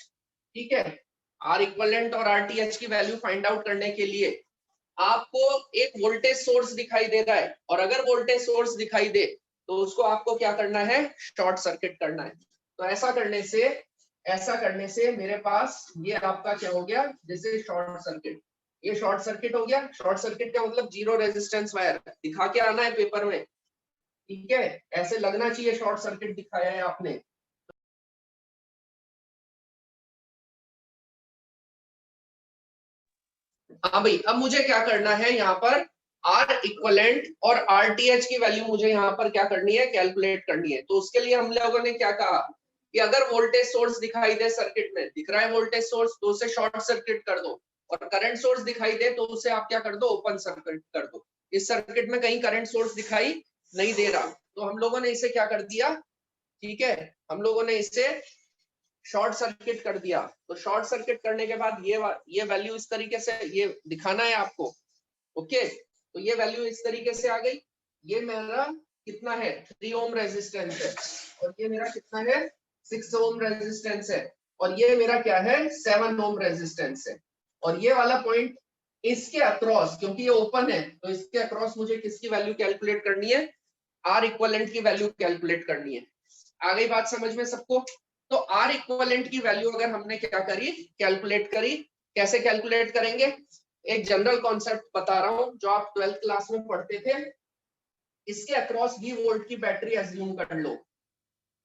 ठीक है, आर इक्वलेंट और आरटीएच की वैल्यू फाइंड आउट करने के लिए आपको एक वोल्टेज सोर्स दिखाई दे रहा है, और अगर वोल्टेज सोर्स दिखाई दे तो उसको आपको क्या करना है, शॉर्ट सर्किट करना है। तो ऐसा करने से मेरे पास ये आपका क्या हो गया, जैसे शॉर्ट सर्किट, ये शॉर्ट सर्किट हो गया। शॉर्ट सर्किट का मतलब जीरो रेजिस्टेंस वायर दिखा के आना है पेपर में, ठीक है, ऐसे लगना चाहिए शॉर्ट सर्किट दिखाया है आपने। हाँ भाई, अब मुझे क्या करना है यहाँ पर, आर इक्वलेंट और आरटीएच की वैल्यू मुझे यहाँ पर क्या करनी है, कैलकुलेट करनी है। तो उसके लिए हम लोगों ने क्या कहा कि अगर वोल्टेज सोर्स दिखाई दे सर्किट में, दिख रहा है वोल्टेज सोर्स, तो उसे शॉर्ट सर्किट कर दो, और करंट सोर्स दिखाई दे तो उसे आप क्या कर दो, ओपन सर्किट कर दो। इस सर्किट में कहीं करंट सोर्स दिखाई नहीं दे रहा, तो हम लोगों ने इसे क्या कर दिया, ठीक है, हम लोगों ने इसे शॉर्ट सर्किट कर दिया। तो शॉर्ट सर्किट करने के बाद ये वैल्यू इस तरीके से ये दिखाना है आपको। ओके, तो ये वैल्यू इस तरीके से आ गई। ये मेरा कितना है, 3 ओम रेजिस्टेंस है, और ये मेरा कितना है, 6 ओम रेजिस्टेंस है, और ये मेरा क्या है, 7 ओम रेजिस्टेंस है। और ये वाला पॉइंट इसके अक्रॉस, क्योंकि ये ओपन है तो इसके अक्रॉस मुझे किसकी वैल्यू कैलकुलेट करनी है, आर इक्विवेलेंट की वैल्यू कैलकुलेट करनी है। आ गई बात समझ में सबको? तो आर इक्विवेलेंट की वैल्यू अगर हमने क्या करी, कैलकुलेट करी, कैसे कैलकुलेट करेंगे, एक जनरल कॉन्सेप्ट बता रहा हूं जो आप 12th क्लास में पढ़ते थे। इसके अक्रॉस V वोल्ट की बैटरी अज्यूम कर लो,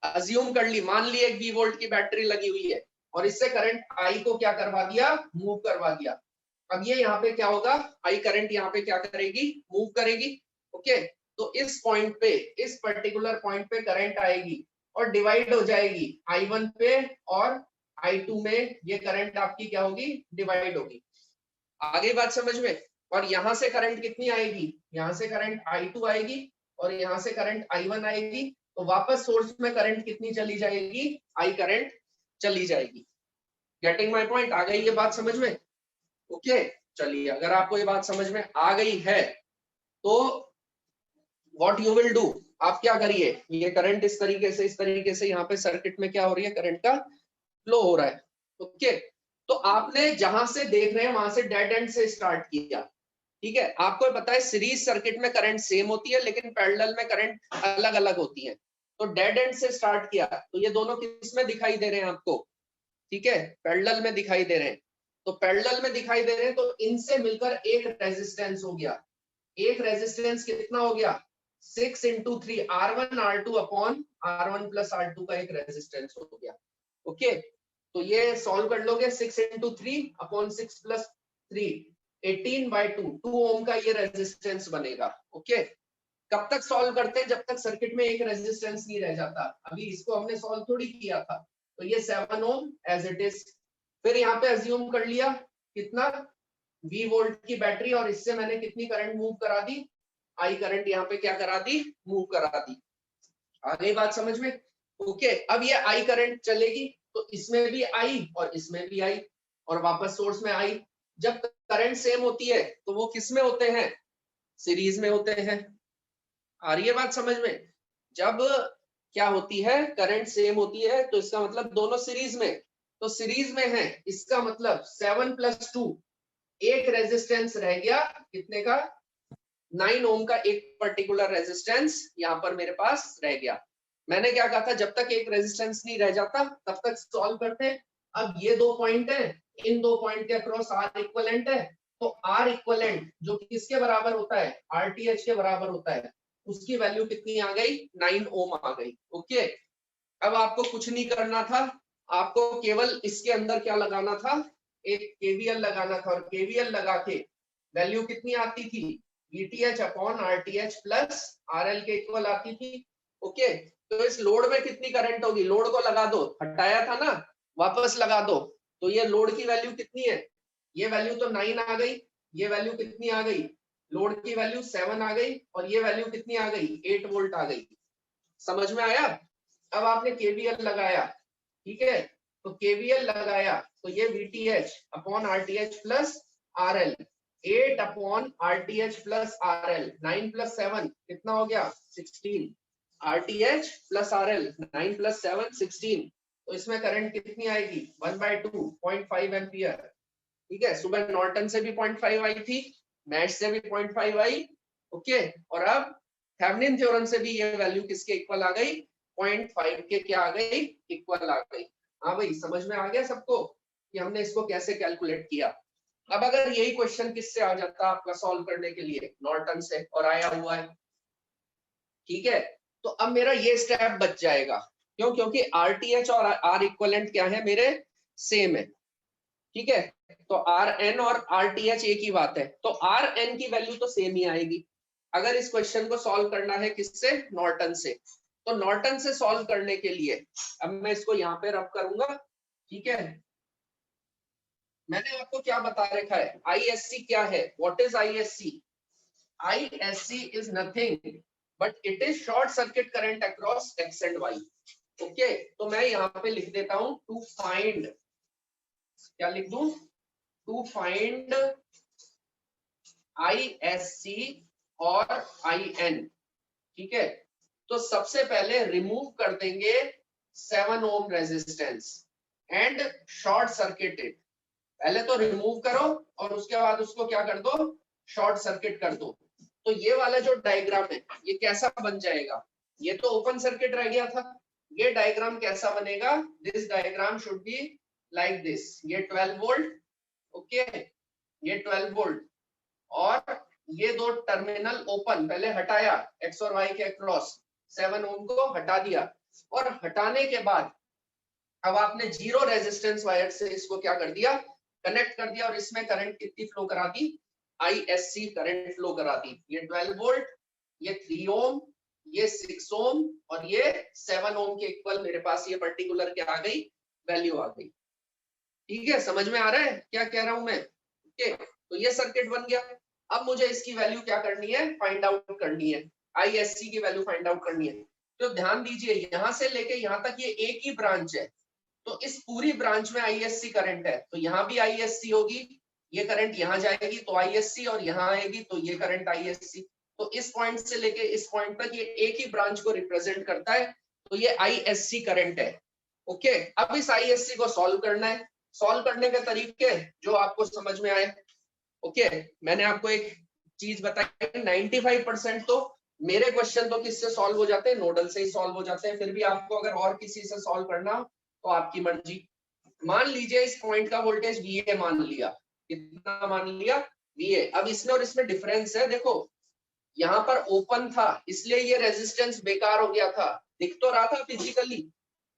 अज्यूम कर ली, मान ली एक V वोल्ट की बैटरी लगी हुई है, और इससे करंट I को क्या करवा दिया, मूव करवा दिया। अब ये यहाँ पे क्या होगा, I करंट यहाँ पे क्या करेगी, मूव करेगी। ओके, तो इस पॉइंट पे, इस पर्टिकुलर पॉइंट पे करंट आएगी और डिवाइड हो जाएगी I1 पे और I2 में, ये करंट आपकी क्या होगी, डिवाइड होगी। आगे बात समझ में? और यहां से करंट कितनी आएगी, यहां से करंट I2 आएगी, और यहां से करंट I1 आएगी, तो वापस सोर्स में करंट कितनी चली जाएगी, I करंट चली जाएगी। Getting my point? आ गई ये बात समझ में? ओके, चलिए, अगर आपको ये बात समझ में आ गई है तो व्हाट यू विल डू, आप क्या करिए, ये करंट इस तरीके से यहाँ पे सर्किट में क्या हो रही है, करंट का फ्लो हो रहा है। ओके, तो आपने जहां से देख रहे हैं वहां से डेड एंड से स्टार्ट किया, ठीक है। आपको पता है सीरीज सर्किट में करंट सेम होती है लेकिन पैरेलल में करंट अलग अलग होती है। तो डेड एंड से स्टार्ट किया, तो ये दोनों किस में दिखाई दे रहे हैं आपको, ठीक है, पैरेलल में दिखाई दे रहे हैं। तो पैरेलल में दिखाई दे रहे हैं, तो इनसे मिलकर एक रेजिस्टेंस हो गया। एक रेजिस्टेंस कितना हो गया, 6 into 3 R1 R2 upon R1 plus R2 का एक रेजिस्टेंस हो गया। ओके, तो ये सॉल्व कर लोगे, 6 into 3 अपॉन 6 प्लस 3, 18/2, 2 ओम का ये रेजिस्टेंस बनेगा। ओके, कब तक सॉल्व करते हैं, जब तक सर्किट में एक रेजिस्टेंस नहीं रह जाता। अभी इसको हमने सॉल्व थोड़ी किया था, तो ये 7 ओम एज इट इज। फिर यहाँ पे अज्यूम कर लिया कितना, V वोल्ट की बैटरी, और इससे मैंने कितनी करंट मूव करा दी, I करंट यहाँ पे क्या करा दी, मूव करा दी। आ गई बात समझ में? ओके, अब ये I करंट चलेगी तो इसमें भी I और इसमें भी I, और वापस सोर्स में I। जब करंट सेम होती है तो वो किस में होते हैं, सीरीज में होते हैं। आ रही है बात समझ में? जब क्या होती है, करंट सेम होती है तो इसका मतलब दोनों सीरीज में, तो सीरीज में है, इसका मतलब 7 + 2, एक रेजिस्टेंस रह गया कितने का, 9 ओम का एक पर्टिकुलर रेजिस्टेंस यहाँ पर मेरे पास रह गया। मैंने क्या कहा था, जब तक एक रेजिस्टेंस नहीं रह जाता तब तक सॉल्व करते हैं। अब ये 2 पॉइंट है, इन 2 पॉइंट के अक्रॉस आर इक्विवेलेंट है, तो आर इक्विवेलेंट जो किसके बराबर होता है, आरटीएच के बराबर होता है, उसकी वैल्यू कितनी आ गई, 9 ओम आ गई। ओके, अब आपको कुछ नहीं करना था, आपको केवल इसके अंदर क्या लगाना था, एक केवीएल लगाना था, और केवीएल लगा के वैल्यू कितनी आती थी, VTH upon RTH plus RL के इक्वल आती थी। ओके, तो इस लोड में कितनी करंट होगी, लोड को लगा दो, हटाया था ना, वापस लगा दो, तो ये लोड की वैल्यू कितनी है, ये वैल्यू तो 9 आ गई, ये वैल्यू कितनी आ गई, लोड की वैल्यू 7 आ गई, और ये वैल्यू कितनी आ गई, 8 वोल्ट आ गई। समझ में आया? अब आपने केवीएल लगाया, ठीक है, तो केवीएल लगाया तो ये VTH upon RTH plus RL 8 upon RTH plus RL 9 plus 7 कितना हो गया 16 RTH प्लस RL 9 प्लस 7 16। तो इसमें करंट कितनी आएगी 1/2 0.5 एम्पियर। ठीक है, सुबह नॉर्टन से भी 0.5 आई थी, मैश से भी 0.5 आई। ओके, और अब थेवेनिन थ्योरम से भी ये वैल्यू किसके इक्वल आ गई 0.5 के क्या आ गई इक्वल आ गई। हाँ भाई, समझ में आ गया सबको कि हमने इसको कैसे कैलकुलेट किया। अब अगर यही क्वेश्चन किससे आ जाता आपका सॉल्व करने के लिए नॉर्टन से, और आया हुआ है, ठीक है, तो अब मेरा ये स्टेप बच जाएगा। क्यों? क्योंकि RTH और R इक्वलेंट क्या है मेरे सेम है। ठीक है, तो RN और RTH एक ही बात है, तो RN की वैल्यू तो सेम ही आएगी। अगर इस क्वेश्चन को सॉल्व करना है किससे नॉर्टन से, तो नॉर्टन से सॉल्व करने के लिए अब मैं इसको यहाँ पे रब करूंगा। ठीक है, मैंने आपको क्या बता रखा है ISC क्या है, what is ISC? ISC is nothing but it is short circuit current across X and Y। Okay, तो मैं यहाँ पे लिख देता हूं टू फाइंड, क्या लिख दूं, टू फाइंड ISC और IN। ठीक है, तो सबसे पहले रिमूव कर देंगे 7 ohm resistance and short circuited. पहले तो रिमूव करो और उसके बाद उसको क्या कर दो शॉर्ट सर्किट कर दो। तो ये वाला जो डायग्राम है ये कैसा बन जाएगा, ये तो ओपन सर्किट रह गया था, ये डायग्राम कैसा बनेगा, this diagram should be like this. ये 12 वोल्ट, ओके, ये 12 वोल्ट और ये दो टर्मिनल ओपन, पहले हटाया एक्स और वाई के अक्रॉस 7 ओम को हटा दिया, और हटाने के बाद अब आपने जीरो रेजिस्टेंस वायर से इसको क्या कर दिया कनेक्ट कर दिया, और इसमें करंट कितनी फ्लो करा दी ISC करंट फ्लो करा दी। ये 12 वोल्ट, ये 3 ओम, ये 6 ओम और ये 7 ओम के इक्वल मेरे पास ये पर्टिकुलर क्या आ गई वैल्यू आ गई। ठीक है, समझ में आ रहा है क्या कह रहा हूं मैं? ओके, तो ये सर्किट बन गया। अब मुझे इसकी वैल्यू क्या करनी है फाइंड आउट करनी है, ISC की वैल्यू फाइंड आउट करनी है। तो ध्यान दीजिए यहां से लेके यहां तक ये एक ही ब्रांच है, तो इस पूरी ब्रांच में ISC करंट है, तो यहाँ भी ISC होगी, ये करंट यहाँ जाएगी तो ISC, और यहाँ आएगी तो ये करंट ISC। तो इस पॉइंट से लेके इस पॉइंट तक ये एक ही ब्रांच को रिप्रेजेंट करता है, तो ये ISC करंट है। ओके, अब इस ISC को सॉल्व करना है, सॉल्व करने के तरीके जो आपको समझ में आए। ओके, मैंने आपको एक चीज बताई 95% तो मेरे क्वेश्चन तो किससे सॉल्व हो जाते हैं नोडल से ही सॉल्व हो जाते हैं, फिर भी आपको अगर और किसी से सॉल्व करना हो तो आपकी मर्जी। मान लीजिए इस पॉइंट का वोल्टेज VA मान लिया, कितना मान लिया VA। अब इसमें और इसमें डिफरेंस है, देखो यहाँ पर ओपन था इसलिए ये रेजिस्टेंस बेकार हो गया था, दिख तो रहा था फिजिकली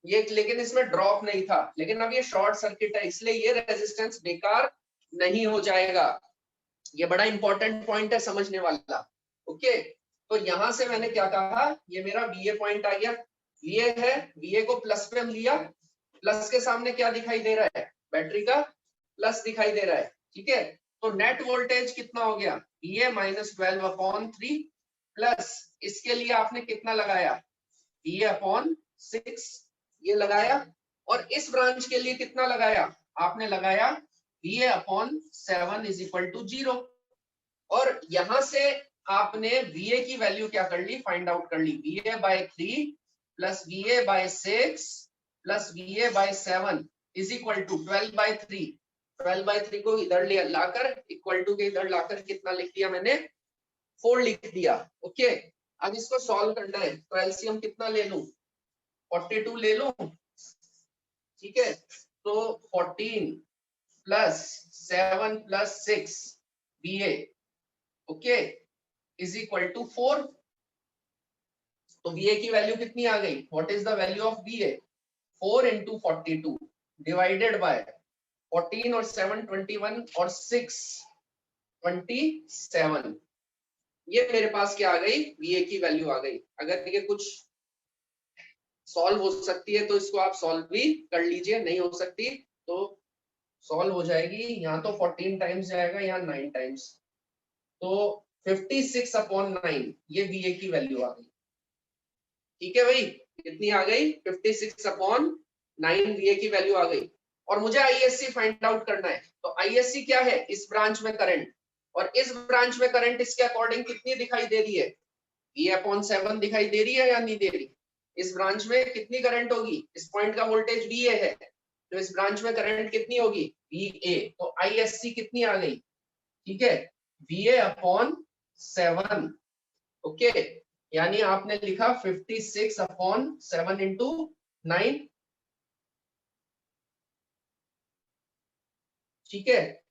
ये, लेकिन इसमें ड्रॉप नहीं था, लेकिन अब ये शॉर्ट सर्किट है इसलिए ये रेजिस्टेंस बेकार नहीं हो जाएगा। ये बड़ा इंपॉर्टेंट पॉइंट है समझने वाला। ओके, तो यहां से मैंने क्या कहा, ये मेरा VA पॉइंट आ गया, VA है, VA को प्लस पे हम लिया, प्लस के सामने क्या दिखाई दे रहा है बैटरी का प्लस दिखाई दे रहा है। ठीक है, तो नेट वोल्टेज कितना हो गया VA माइनस 12/3 प्लस इसके लिए आपने कितना लगाया VA/6 ये लगाया, और इस ब्रांच के लिए कितना लगाया आपने लगाया VA/7 इज इक्वल टू 0, और यहां से आपने VA की वैल्यू क्या कर ली फाइंड आउट कर ली, VA/3 plus VA/6 plus VA/7 is equal to 12/3। 12/3 को इधर ले लाकर इक्वल टू के इधर लाकर कितना लिख दिया मैंने 4 लिख दिया। ओके, अब इसको सॉल्व करना है, तो एलसीएम कितना ले लूं 42 ले लूं। ठीक है, तो 14 plus 7 plus 6 VA okay is equal to 4। तो VA की वैल्यू कितनी आ गई, what is the value of VA 4 into 42 divided by 14 और 7 21 और 6 27, ये मेरे पास क्या आ गई VA की वैल्यू आ गई। अगर ये कुछ सॉल्व हो सकती है तो इसको आप सॉल्व भी कर लीजिए, नहीं हो सकती तो सॉल्व हो जाएगी। यहाँ तो 14 टाइम्स जाएगा, यहाँ 9 टाइम्स, तो 56/9 ये VA की वैल्यू आ गई। ठीक है भाई, कितनी आ गई 56/9। 9 VA की वैल्यू आ गई, और मुझे ISC फाइंड आउट करना है। तो ISC क्या है, इस ब्रांच में करंट, और इस ब्रांच में करंट इसके अकॉर्डिंग कितनी दिखाई दे रही है, VA/7 दिखाई दे रही है या नहीं दे रही। इस ब्रांच में कितनी करंट होगी, इस पॉइंट का वोल्टेज VA है, तो इस ब्रांच में करंट कितनी होगी, VA। तो ISC कितनी आ गई, ठीक है, VA/7। ओके, यानी आपने लिखा 56/7 इंटू 9, ठीक है।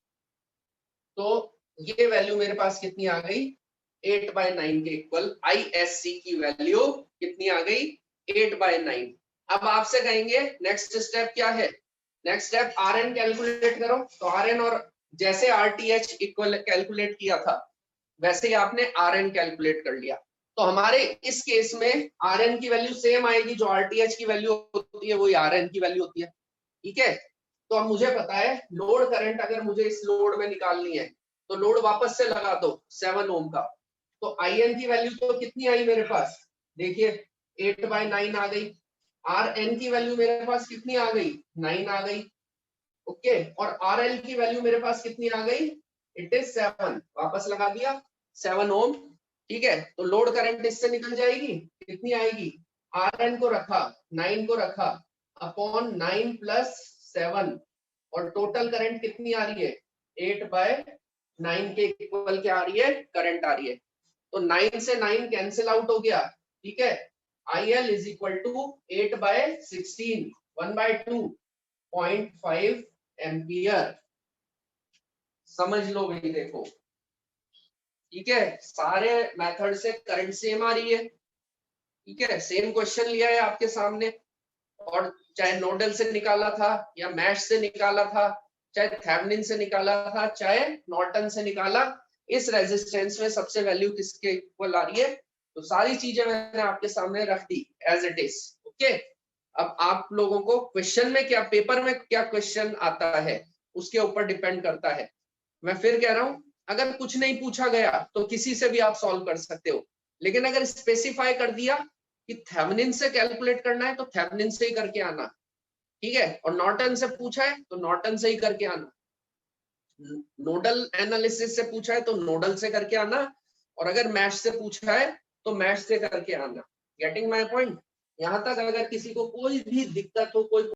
तो ये वैल्यू मेरे पास कितनी आ गई, 8/9 के इक्वल। ISC की वैल्यू कितनी आ गई, 8/9। अब आपसे कहेंगे नेक्स्ट स्टेप क्या है, नेक्स्ट स्टेप RN कैलकुलेट करो। तो RN, और जैसे RTH इक्वल कैलकुलेट किया था वैसे ही आपने RN कैलकुलेट कर लिया। तो हमारे इस केस में RN की वैल्यू सेम आएगी, जो RTH की वैल्यू होती है वही RN की वैल्यू होती है, ठीक है। तो अब मुझे पता है लोड करंट अगर मुझे इस लोड में निकालनी है तो लोड वापस से लगा दो 7 ओम का। तो IN की वैल्यू तो कितनी आई मेरे पास, देखिए 8/9 आ गई। RN की वैल्यू मेरे पास कितनी आ गई, 9 आ गई, ओके। और RL की वैल्यू मेरे पास कितनी आ गई, इट इज 7, वापस लगा दिया 7 ओम, ठीक है। तो लोड करंट इससे निकल जाएगी, कितनी आएगी, RN को रखा, 9 को रखा, अपॉन 9 प्लस 7, और टोटल करंट कितनी आ रही है, 8/9 के इक्वल क्या आ रही है, करंट आ रही है। तो 9 से 9 कैंसिल आउट हो गया, ठीक है। IL is equal to 8/16, 1/2.5 ampere. समझ लो भाई, देखो ठीक है, सारे मेथड से करंट सेम आ रही है, ठीक है, सेम क्वेश्चन लिया है आपके सामने, और चाहे नोडल से निकाला था या मैश से निकाला था, चाहे थेवेनिन से निकाला था, चाहे नॉर्टन से निकाला, इस रेजिस्टेंस में सबसे वैल्यू किसके इक्वल आ रही है। तो सारी चीजें मैंने आपके सामने रख दी एज इट इज, ओके। अब आप लोगों को क्वेश्चन में क्या, पेपर में क्या क्वेश्चन आता है उसके ऊपर डिपेंड करता है। मैं फिर कह रहा हूं, अगर कुछ नहीं पूछा गया तो किसी से भी आप सॉल्व कर सकते हो, लेकिन अगर स्पेसिफाई कर दिया कि थेवेनिन से कैलकुलेट करना है तो थेवेनिन से ही करके आना, ठीक है। और नॉर्टन से पूछा है तो नॉर्टन से ही करके आना, नोडल एनालिसिस से पूछा है तो नोडल से करके आना, और अगर मैश से पूछा है तो मैश से करके आना। Getting my point. यहां तक अगर किसी को कोई भी दिक्कत हो, कोई